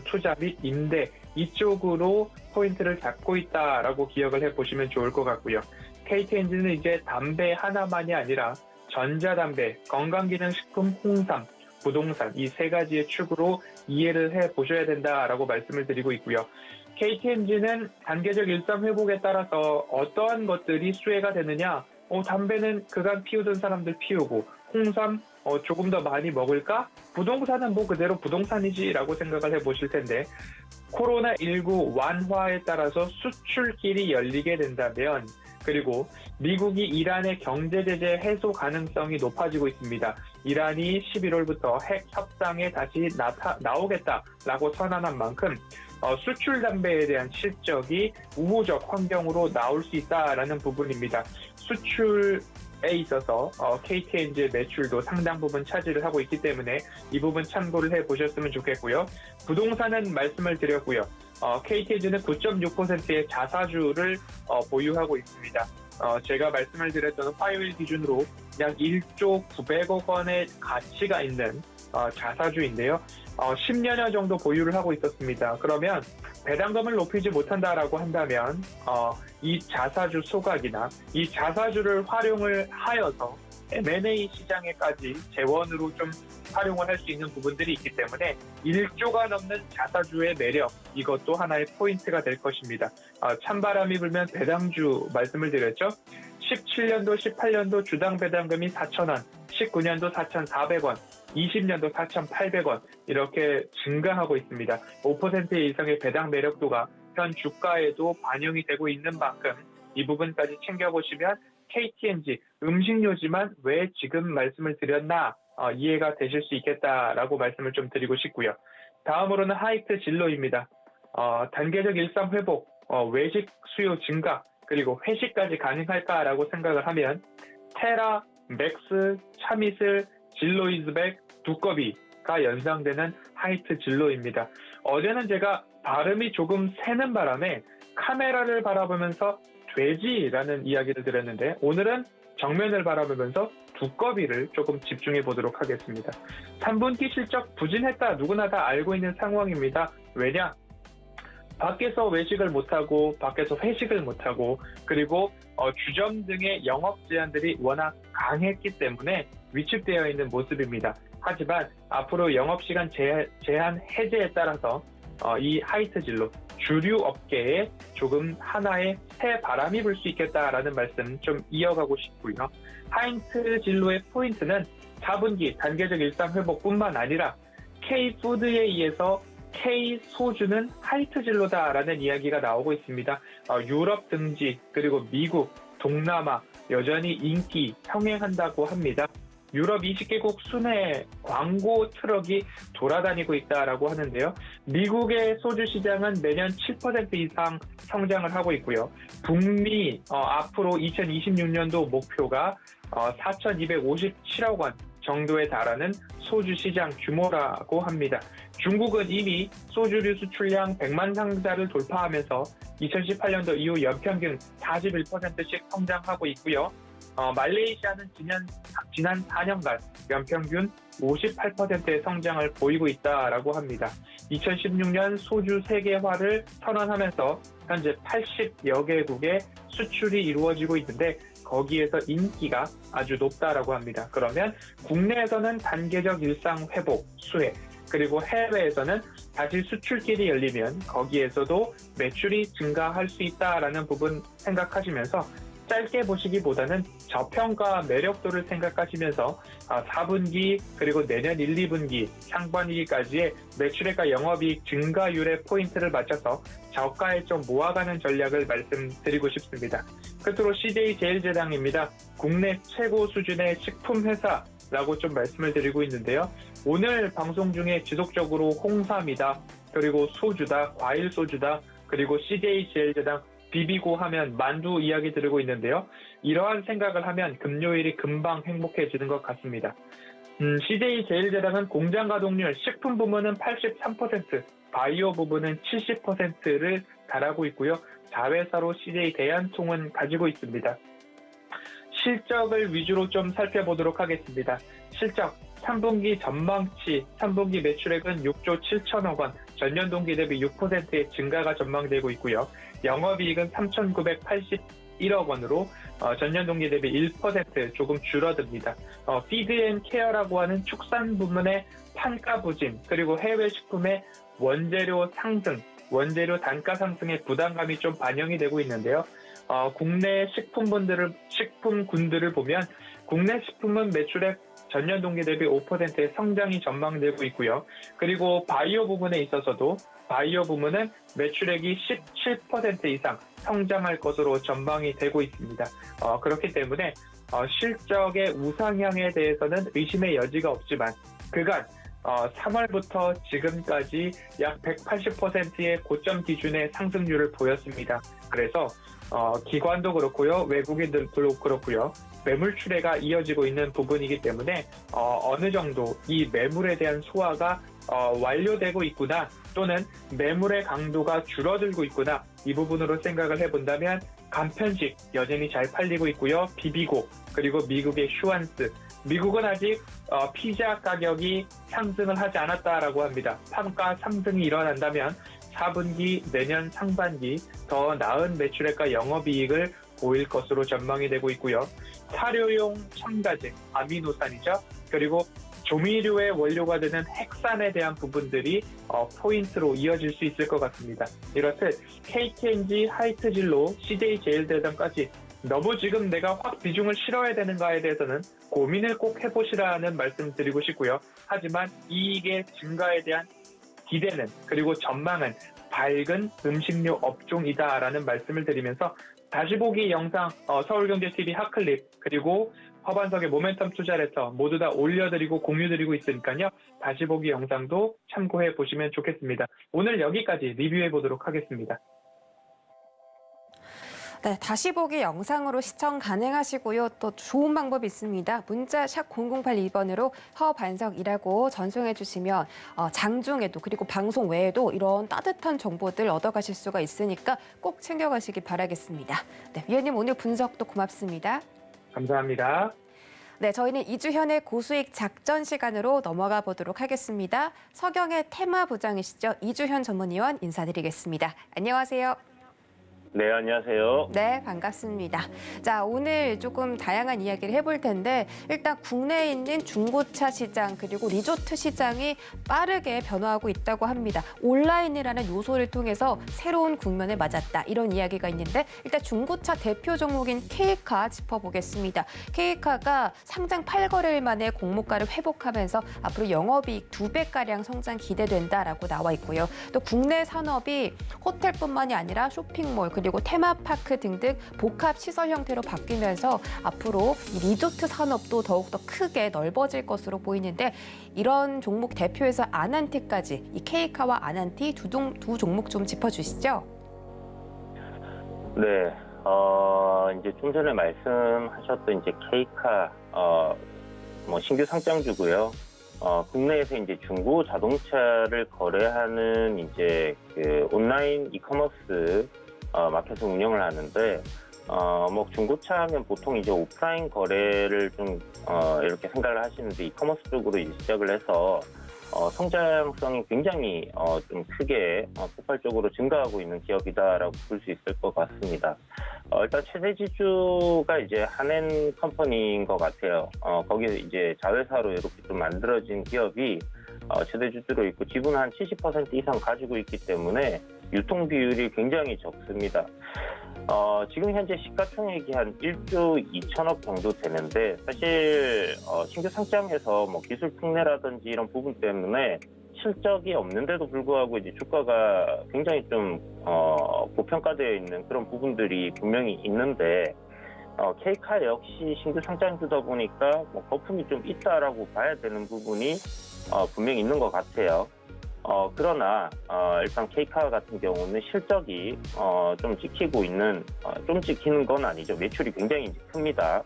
투자 및 임대 이쪽으로 포인트를 잡고 있다라고 기억을 해보시면 좋을 것 같고요. KTNG는 이제 담배 하나만이 아니라 전자담배, 건강기능식품, 홍삼, 부동산 이 세 가지의 축으로 이해를 해보셔야 된다라고 말씀을 드리고 있고요. KTNG는 단계적 일상 회복에 따라서 어떠한 것들이 수혜가 되느냐? 담배는 그간 피우던 사람들 피우고 홍삼 조금 더 많이 먹을까? 부동산은 뭐 그대로 부동산이지라고 생각을 해보실 텐데 코로나19 완화에 따라서 수출길이 열리게 된다면 그리고 미국이 이란의 경제 제재 해소 가능성이 높아지고 있습니다. 이란이 11월부터 핵 협상에 다시 나오겠다라고 선언한 만큼 수출 담배에 대한 실적이 우호적 환경으로 나올 수 있다라는 부분입니다. 수출에 있어서 KTNG의 매출도 상당 부분 차지를 하고 있기 때문에 이 부분 참고를 해보셨으면 좋겠고요. 부동산은 말씀을 드렸고요. KTNG는 9.6%의 자사주를 보유하고 있습니다. 제가 말씀을 드렸던 화요일 기준으로 약 1조 900억 원의 가치가 있는 자사주인데요. 10년여 정도 보유를 하고 있었습니다. 그러면 배당금을 높이지 못한다라고 한다면 이 자사주 소각이나 이 자사주를 활용을 하여서 M&A 시장에까지 재원으로 좀 활용을 할 수 있는 부분들이 있기 때문에 1조가 넘는 자사주의 매력 이것도 하나의 포인트가 될 것입니다. 찬바람이 불면 배당주 말씀을 드렸죠. 17년도, 18년도 주당 배당금이 4,000원, 19년도 4,400원, 20년도 4,800원 이렇게 증가하고 있습니다. 5% 이상의 배당 매력도가 현 주가에도 반영이 되고 있는 만큼 이 부분까지 챙겨보시면 KTNG 음식료지만 왜 지금 말씀을 드렸나 이해가 되실 수 있겠다라고 말씀을 좀 드리고 싶고요. 다음으로는 하이트 진로입니다. 단계적 일상 회복, 외식 수요 증가 그리고 회식까지 가능할까라고 생각을 하면 테라, 맥스, 차미슬, 진로이즈백, 두꺼비가 연상되는 하이트 진로입니다. 어제는 제가 발음이 조금 새는 바람에 카메라를 바라보면서 돼지라는 이야기를 드렸는데 오늘은 정면을 바라보면서 두꺼비를 조금 집중해 보도록 하겠습니다. 3분기 실적 부진했다. 누구나 다 알고 있는 상황입니다. 왜냐? 밖에서 외식을 못하고 밖에서 회식을 못하고 그리고 주점 등의 영업 제한들이 워낙 강했기 때문에 위축되어 있는 모습입니다. 하지만 앞으로 영업시간 제한 해제에 따라서 이 하이트 진로 주류 업계에 조금 하나의 새 바람이 불 수 있겠다라는 말씀 좀 이어가고 싶고요. 하이트 진로의 포인트는 4분기 단계적 일상 회복뿐만 아니라 K푸드에 의해서 K소주는 하이트 진로다라는 이야기가 나오고 있습니다. 유럽 등지 그리고 미국, 동남아 여전히 인기 평행한다고 합니다. 유럽 20개국 순회 광고 트럭이 돌아다니고 있다라고 하는데요. 미국의 소주 시장은 매년 7% 이상 성장을 하고 있고요. 북미 앞으로 2026년도 목표가 4,257억 원 정도에 달하는 소주 시장 규모라고 합니다. 중국은 이미 소주류 수출량 100만 상자를 돌파하면서 2018년도 이후 연평균 41%씩 성장하고 있고요. 말레이시아는 지난 4년간 연평균 58%의 성장을 보이고 있다라고 합니다. 2016년 소주 세계화를 선언하면서 현재 80여 개국의 수출이 이루어지고 있는데 거기에서 인기가 아주 높다라고 합니다. 그러면 국내에서는 단계적 일상 회복, 수혜, 그리고 해외에서는 다시 수출길이 열리면 거기에서도 매출이 증가할 수 있다라는 부분 생각하시면서 짧게 보시기보다는 저평가 매력도를 생각하시면서 4분기 그리고 내년 1, 2분기 상반기까지의 매출액과 영업이익 증가율의 포인트를 맞춰서 저가에 좀 모아가는 전략을 말씀드리고 싶습니다. 끝으로 CJ제일제당입니다. 국내 최고 수준의 식품회사라고 좀 말씀을 드리고 있는데요. 오늘 방송 중에 지속적으로 홍삼이다, 그리고 소주다, 과일 소주다, 그리고 CJ제일제당 비비고 하면 만두 이야기 드리고 있는데요. 이러한 생각을 하면 금요일이 금방 행복해지는 것 같습니다. CJ제일제당은 공장 가동률, 식품 부문은 83%, 바이오 부문은 70%를 달하고 있고요. 자회사로 CJ 대한통운 가지고 있습니다. 실적을 위주로 좀 살펴보도록 하겠습니다. 실적 3분기 전망치, 3분기 매출액은 6조 7천억 원, 전년 동기 대비 6%의 증가가 전망되고 있고요. 영업이익은 3,981억 원으로 전년 동기 대비 1% 조금 줄어듭니다. 피드앤케어라고 하는 축산 부문의 판가 부진, 그리고 해외 식품의 원재료 상승, 원재료 단가 상승의 부담감이 좀 반영이 되고 있는데요. 국내 식품군들을 보면 국내 식품은 매출액 전년 동기 대비 5%의 성장이 전망되고 있고요. 그리고 바이오 부문에 있어서도 바이오 부문은 매출액이 17% 이상 성장할 것으로 전망이 되고 있습니다. 그렇기 때문에 실적의 우상향에 대해서는 의심의 여지가 없지만 그간 3월부터 지금까지 약 180%의 고점 기준의 상승률을 보였습니다. 그래서 기관도 그렇고요, 외국인들도 그렇고요, 매물 출회가 이어지고 있는 부분이기 때문에 어느 정도 이 매물에 대한 소화가 완료되고 있구나, 또는 매물의 강도가 줄어들고 있구나, 이 부분으로 생각을 해본다면 간편식 여전히 잘 팔리고 있고요. 비비고, 그리고 미국의 슈완스, 미국은 아직 피자 가격이 상승을 하지 않았다라고 합니다. 판가 상승이 일어난다면 4분기 내년 상반기 더 나은 매출액과 영업이익을 보일 것으로 전망이 되고 있고요. 사료용 첨가제, 아미노산이죠. 그리고 조미료의 원료가 되는 핵산에 대한 부분들이 포인트로 이어질 수 있을 것 같습니다. 이렇듯 KTNG, 하이트진로, CJ제일제당까지 너무 지금 내가 확 비중을 실어야 되는가에 대해서는 고민을 꼭 해보시라는 말씀 드리고 싶고요. 하지만 이익의 증가에 대한 기대는, 그리고 전망은 밝은 음식료 업종이다라는 말씀을 드리면서 다시 보기 영상 서울경제TV 핫클립, 그리고 허반석의 모멘텀 투자레터 모두 다 올려드리고 공유드리고 있으니까요. 다시 보기 영상도 참고해 보시면 좋겠습니다. 오늘 여기까지 리뷰해 보도록 하겠습니다. 네, 다시 보기 영상으로 시청 가능하시고요. 또 좋은 방법이 있습니다. 문자 샵 0082번으로 허반석이라고 전송해 주시면 장중에도, 그리고 방송 외에도 이런 따뜻한 정보들 얻어가실 수가 있으니까 꼭 챙겨가시기 바라겠습니다. 네, 위원님 오늘 분석도 고맙습니다. 감사합니다. 네, 저희는 이주현의 고수익 작전 시간으로 넘어가 보도록 하겠습니다. 서경의 테마 부장이시죠. 이주현 전문위원 인사드리겠습니다. 안녕하세요. 네, 안녕하세요. 네, 반갑습니다. 자, 오늘 조금 다양한 이야기를 해볼 텐데 일단 국내에 있는 중고차 시장 그리고 리조트 시장이 빠르게 변화하고 있다고 합니다. 온라인이라는 요소를 통해서 새로운 국면에 맞았다. 이런 이야기가 있는데 일단 중고차 대표 종목인 K카 짚어보겠습니다. K카가 상장 8거래일 만에 공모가를 회복하면서 앞으로 영업이익 2배가량 성장 기대된다라고 나와 있고요. 또 국내 산업이 호텔뿐만이 아니라 쇼핑몰 그리고 테마파크 등등 복합 시설 형태로 바뀌면서 앞으로 이 리조트 산업도 더욱더 크게 넓어질 것으로 보이는데 이런 종목 대표에서 아난티까지 이 K카와 아난티 두 종목 좀 짚어주시죠. 네, 이제 좀 전에 말씀하셨던 이제 K카, 신규 상장주고요. 국내에서 이제 중고 자동차를 거래하는 이제 그 온라인 이커머스 마켓을 운영을 하는데, 중고차 하면 보통 이제 오프라인 거래를 좀, 이렇게 생각을 하시는데, 이커머스 쪽으로 이제 시작을 해서, 성장성이 굉장히, 좀 크게, 폭발적으로 증가하고 있는 기업이다라고 볼 수 있을 것 같습니다. 일단 최대 지주가 이제 한엔 컴퍼니인 것 같아요. 거기에 이제 자회사로 이렇게 좀 만들어진 기업이, 최대 주주로 있고, 지분 한 70% 이상 가지고 있기 때문에, 유통 비율이 굉장히 적습니다. 지금 현재 시가총액이 한 1조 2천억 정도 되는데 사실 신규 상장에서 기술 특례라든지 이런 부분 때문에 실적이 없는데도 불구하고 이제 주가가 굉장히 좀 고평가되어 있는 그런 부분들이 분명히 있는데 K카 역시 신규 상장주다 보니까 거품이 좀 있다라고 봐야 되는 부분이 분명히 있는 것 같아요. 그러나 일단 K카 같은 경우는 실적이 좀 지키고 있는 좀 지키는 건 아니죠. 매출이 굉장히 큽니다.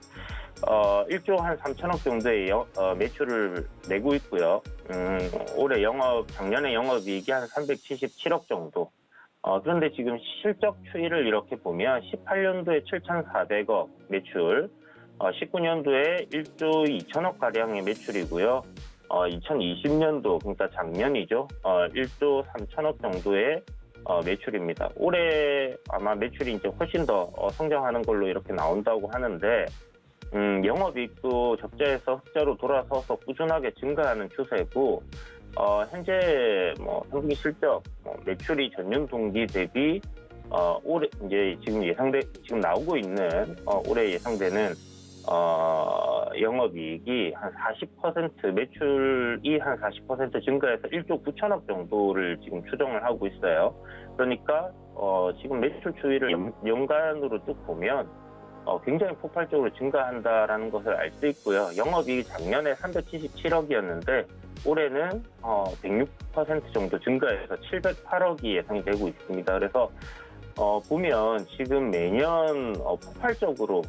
1조 한 3천억 정도의 매출을 내고 있고요. 올해 작년에 영업이익이 한 377억 정도. 그런데 지금 실적 추이를 이렇게 보면 18년도에 7,400억 매출, 19년도에 1조 2천억 가량의 매출이고요. 2020년도, 그러니까 작년이죠. 1조 3천억 정도의 매출입니다. 올해 아마 매출이 이제 훨씬 더 성장하는 걸로 이렇게 나온다고 하는데, 영업이익도 적자에서 흑자로 돌아서서 꾸준하게 증가하는 추세고, 현재 3분기 실적, 매출이 전년 동기 대비, 올해 이제 지금 나오고 있는, 올해 예상되는 영업이익이 한 40% 매출이 한 40% 증가해서 1조 9천억 정도를 지금 추정을 하고 있어요. 그러니까 지금 매출 추이를 연간으로 쭉 보면 굉장히 폭발적으로 증가한다라는 것을 알 수 있고요. 영업이익이 작년에 377억이었는데 올해는 106% 정도 증가해서 708억이 예상이 되고 있습니다. 그래서 보면 지금 매년 폭발적으로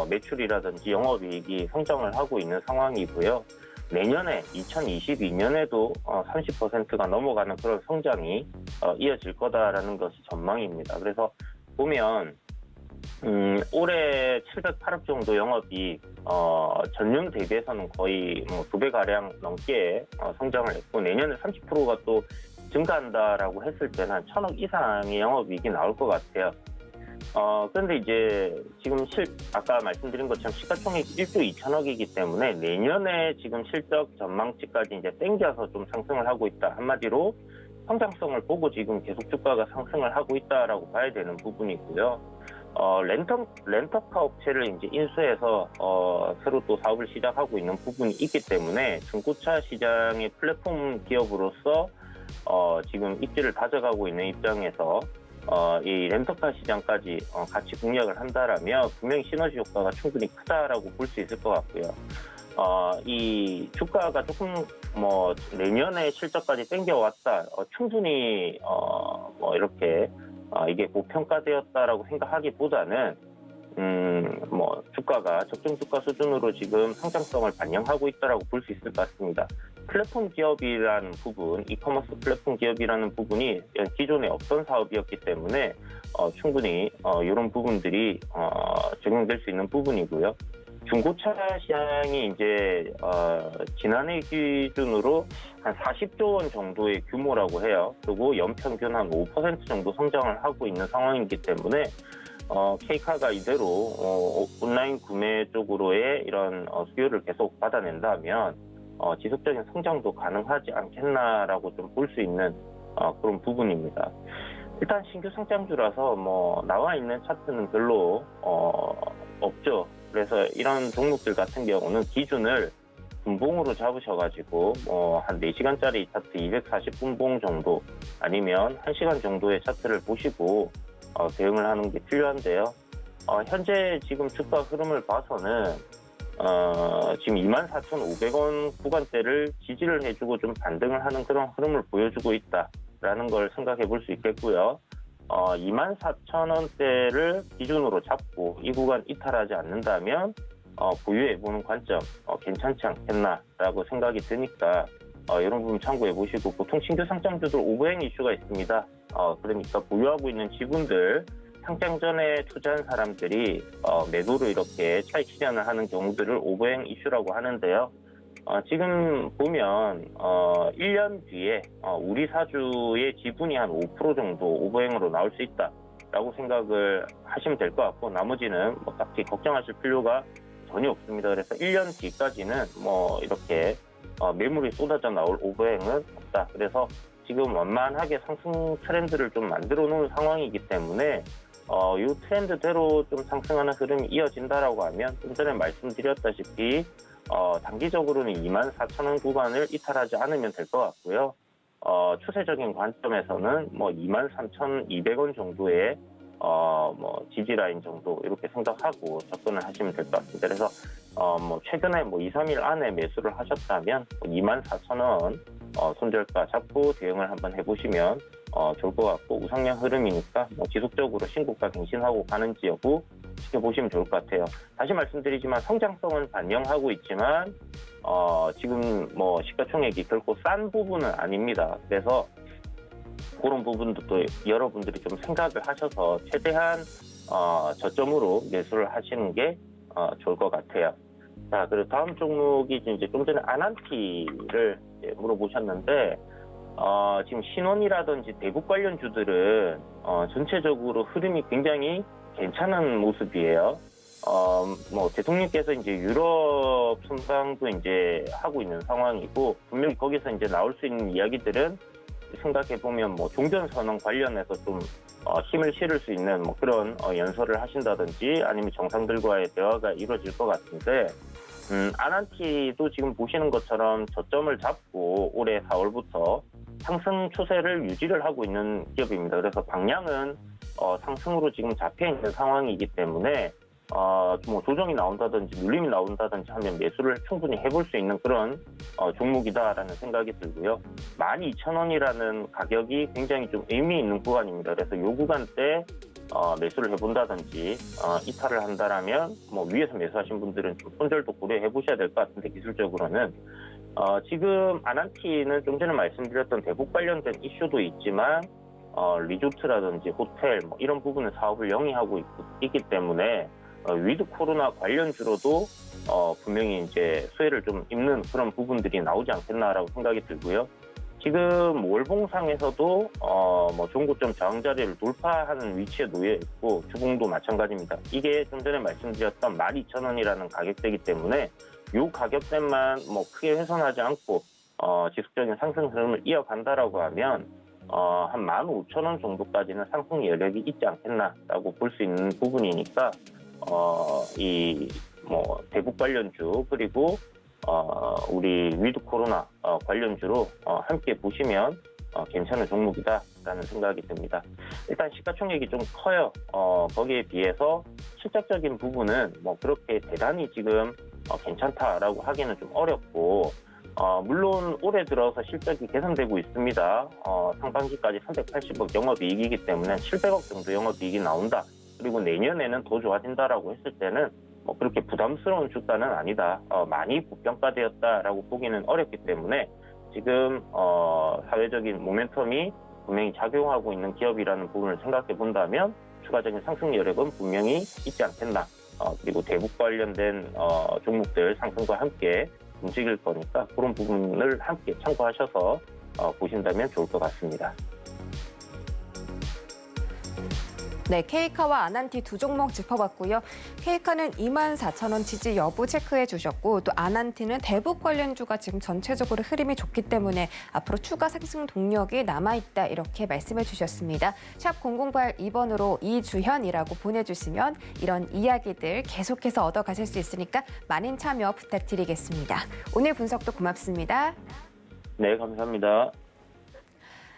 매출이라든지 영업이익이 성장을 하고 있는 상황이고요. 내년에 2022년에도 30%가 넘어가는 그런 성장이 이어질 거다라는 것이 전망입니다. 그래서 보면 올해 708억 정도 영업이익 전년 대비해서는 거의 2배가량 넘게 성장을 했고 내년에 30%가 또 증가한다라고 했을 때는 한 1,000억 이상의 영업이익이 나올 것 같아요. 그런데 이제 지금 아까 말씀드린 것처럼 시가총액 1조 2천억이기 때문에 내년에 지금 실적 전망치까지 이제 땡겨서 좀 상승을 하고 있다. 한마디로 성장성을 보고 지금 계속 주가가 상승을 하고 있다라고 봐야 되는 부분이고요. 렌터카 업체를 이제 인수해서 새로 또 사업을 시작하고 있는 부분이 있기 때문에 중고차 시장의 플랫폼 기업으로서 지금 입지를 다져가고 있는 입장에서 이 렌터카 시장까지 같이 공략을 한다라면 분명히 시너지 효과가 충분히 크다라고 볼 수 있을 것 같고요. 이 주가가 조금 내년에 실적까지 땡겨왔다. 충분히 이렇게 이게 고평가되었다라고 생각하기보다는 주가가 적정 주가 수준으로 지금 성장성을 반영하고 있다라고 볼 수 있을 것 같습니다. 플랫폼 기업이라는 부분, 이커머스 플랫폼 기업이라는 부분이 기존에 없던 사업이었기 때문에 충분히 이런 부분들이 적용될 수 있는 부분이고요. 중고차 시장이 이제 지난해 기준으로 한 40조 원 정도의 규모라고 해요. 그리고 연평균 한 5% 정도 성장을 하고 있는 상황이기 때문에 K카가 이대로 온라인 구매 쪽으로의 이런 수요를 계속 받아낸다면 지속적인 성장도 가능하지 않겠나라고 좀 볼 수 있는 그런 부분입니다. 일단 신규 상장주라서 뭐 나와 있는 차트는 별로 없죠. 그래서 이런 종목들 같은 경우는 기준을 분봉으로 잡으셔가지고 한 4시간짜리 차트 240분봉 정도 아니면 1시간 정도의 차트를 보시고 대응을 하는 게 필요한데요. 현재 지금 주가 흐름을 봐서는 지금 24,500원 구간대를 지지를 해주고 좀 반등을 하는 그런 흐름을 보여주고 있다라는 걸 생각해 볼 수 있겠고요. 24,000원대를 기준으로 잡고 이 구간 이탈하지 않는다면 보유해보는 관점 괜찮지 않겠나라고 생각이 드니까 이런 부분 참고해 보시고, 보통 신규 상장주들 오버행 이슈가 있습니다. 그러니까 보유하고 있는 지분들 상장 전에 투자한 사람들이 매도로 이렇게 차익 실현을 하는 경우들을 오버행 이슈라고 하는데요. 지금 보면 1년 뒤에 우리 사주의 지분이 한 5% 정도 오버행으로 나올 수 있다라고 생각을 하시면 될 것 같고, 나머지는 뭐 딱히 걱정하실 필요가 전혀 없습니다. 그래서 1년 뒤까지는 뭐 이렇게 매물이 쏟아져 나올 오버행은 없다. 그래서 지금 완만하게 상승 트렌드를 좀 만들어 놓은 상황이기 때문에 이 트렌드대로 좀 상승하는 흐름이 이어진다라고 하면 좀 전에 말씀드렸다시피 단기적으로는 24,000원 구간을 이탈하지 않으면 될 것 같고요. 추세적인 관점에서는 뭐 23,200원 정도의 뭐 지지 라인 정도 이렇게 생각하고 접근을 하시면 될 것 같습니다. 그래서 뭐 최근에 뭐 2, 3일 안에 매수를 하셨다면 24,000원 손절가 잡고 대응을 한번 해보시면 좋을 것 같고, 우상향 흐름이니까 뭐 지속적으로 신고가 갱신하고 가는지 여부 지켜보시면 좋을 것 같아요. 다시 말씀드리지만 성장성은 반영하고 있지만 지금 뭐 시가총액이 결코 싼 부분은 아닙니다. 그래서 그런 부분도 또 여러분들이 좀 생각을 하셔서 최대한 저점으로 매수를 하시는 게 좋을 것 같아요. 자, 그리고 다음 종목이 이제 좀 전에 아난티를 물어보셨는데, 지금 신원이라든지 대북 관련주들은 전체적으로 흐름이 굉장히 괜찮은 모습이에요. 뭐 대통령께서 이제 유럽 순방도 이제 하고 있는 상황이고, 분명히 거기서 이제 나올 수 있는 이야기들은 생각해 보면 뭐 종전 선언 관련해서 좀 힘을 실을 수 있는 뭐 그런 연설을 하신다든지 아니면 정상들과의 대화가 이루어질 것 같은데, 아난티도 지금 보시는 것처럼 저점을 잡고 올해 4월부터 상승 추세를 유지를 하고 있는 기업입니다. 그래서 방향은 상승으로 지금 잡혀 있는 상황이기 때문에 뭐 조정이 나온다든지 눌림이 나온다든지 하면 매수를 충분히 해볼 수 있는 그런 종목이다라는 생각이 들고요. 12,000원이라는 가격이 굉장히 좀 의미 있는 구간입니다. 그래서 이 구간대 매수를 해본다든지 이탈을 한다라면 뭐 위에서 매수하신 분들은 좀 손절도 고려해 보셔야 될 것 같은데, 기술적으로는 지금 아난티는 좀 전에 말씀드렸던 대북 관련된 이슈도 있지만 리조트라든지 호텔 뭐 이런 부분의 사업을 영위하고 있기 때문에 위드 코로나 관련주로도 분명히 이제 수혜를 좀 입는 그런 부분들이 나오지 않겠나라고 생각이 들고요. 지금 월봉상에서도 뭐 종고점 저항 자리를 돌파하는 위치에 놓여 있고, 주봉도 마찬가지입니다. 이게 좀 전에 말씀드렸던 12,000원이라는 가격대이기 때문에 이 가격대만 뭐 크게 훼손하지 않고 지속적인 상승 흐름을 이어간다라고 하면 한 15,000원 정도까지는 상승 여력이 있지 않겠나라고 볼 수 있는 부분이니까 이 뭐 대북 관련주 그리고 우리 위드 코로나 관련주로 함께 보시면 괜찮은 종목이다라는 생각이 듭니다. 일단 시가총액이 좀 커요. 거기에 비해서 실적적인 부분은 뭐 그렇게 대단히 지금 괜찮다라고 하기는 좀 어렵고, 물론 올해 들어서 실적이 개선되고 있습니다. 상반기까지 380억 영업이익이기 때문에 700억 정도 영업이익이 나온다. 그리고 내년에는 더 좋아진다라고 했을 때는 뭐 그렇게 부담스러운 주가는 아니다. 많이 고평가되었다라고 보기는 어렵기 때문에 지금 사회적인 모멘텀이 분명히 작용하고 있는 기업이라는 부분을 생각해 본다면 추가적인 상승 여력은 분명히 있지 않겠나 그리고 대북 관련된 종목들 상승과 함께 움직일 거니까 그런 부분을 함께 참고하셔서 보신다면 좋을 것 같습니다. 네, K카와 아난티 두 종목 짚어봤고요. K카는 24,000원 지지 여부 체크해 주셨고 또 아난티는 대북 관련주가 지금 전체적으로 흐름이 좋기 때문에 앞으로 추가 상승 동력이 남아있다 이렇게 말씀해 주셨습니다. 샵 0082번으로 이주현이라고 보내주시면 이런 이야기들 계속해서 얻어가실 수 있으니까 많은 참여 부탁드리겠습니다. 오늘 분석도 고맙습니다. 네, 감사합니다.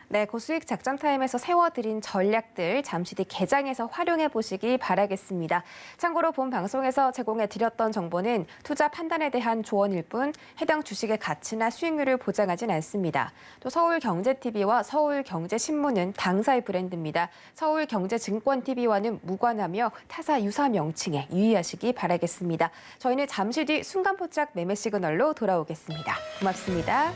네, 고수익 작전 타임에서 세워드린 전략들 잠시 뒤 개장해서 활용해 보시기 바라겠습니다. 참고로 본 방송에서 제공해 드렸던 정보는 투자 판단에 대한 조언일 뿐 해당 주식의 가치나 수익률을 보장하진 않습니다. 또 서울경제TV와 서울경제신문은 당사의 브랜드입니다. 서울경제증권TV와는 무관하며 타사 유사 명칭에 유의하시기 바라겠습니다. 저희는 잠시 뒤 순간포착 매매 시그널로 돌아오겠습니다. 고맙습니다.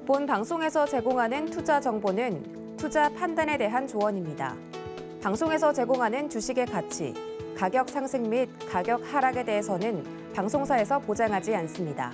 본 방송에서 제공하는 투자 정보는 투자 판단에 대한 조언입니다. 방송에서 제공하는 주식의 가치, 가격 상승 및 가격 하락에 대해서는 방송사에서 보장하지 않습니다.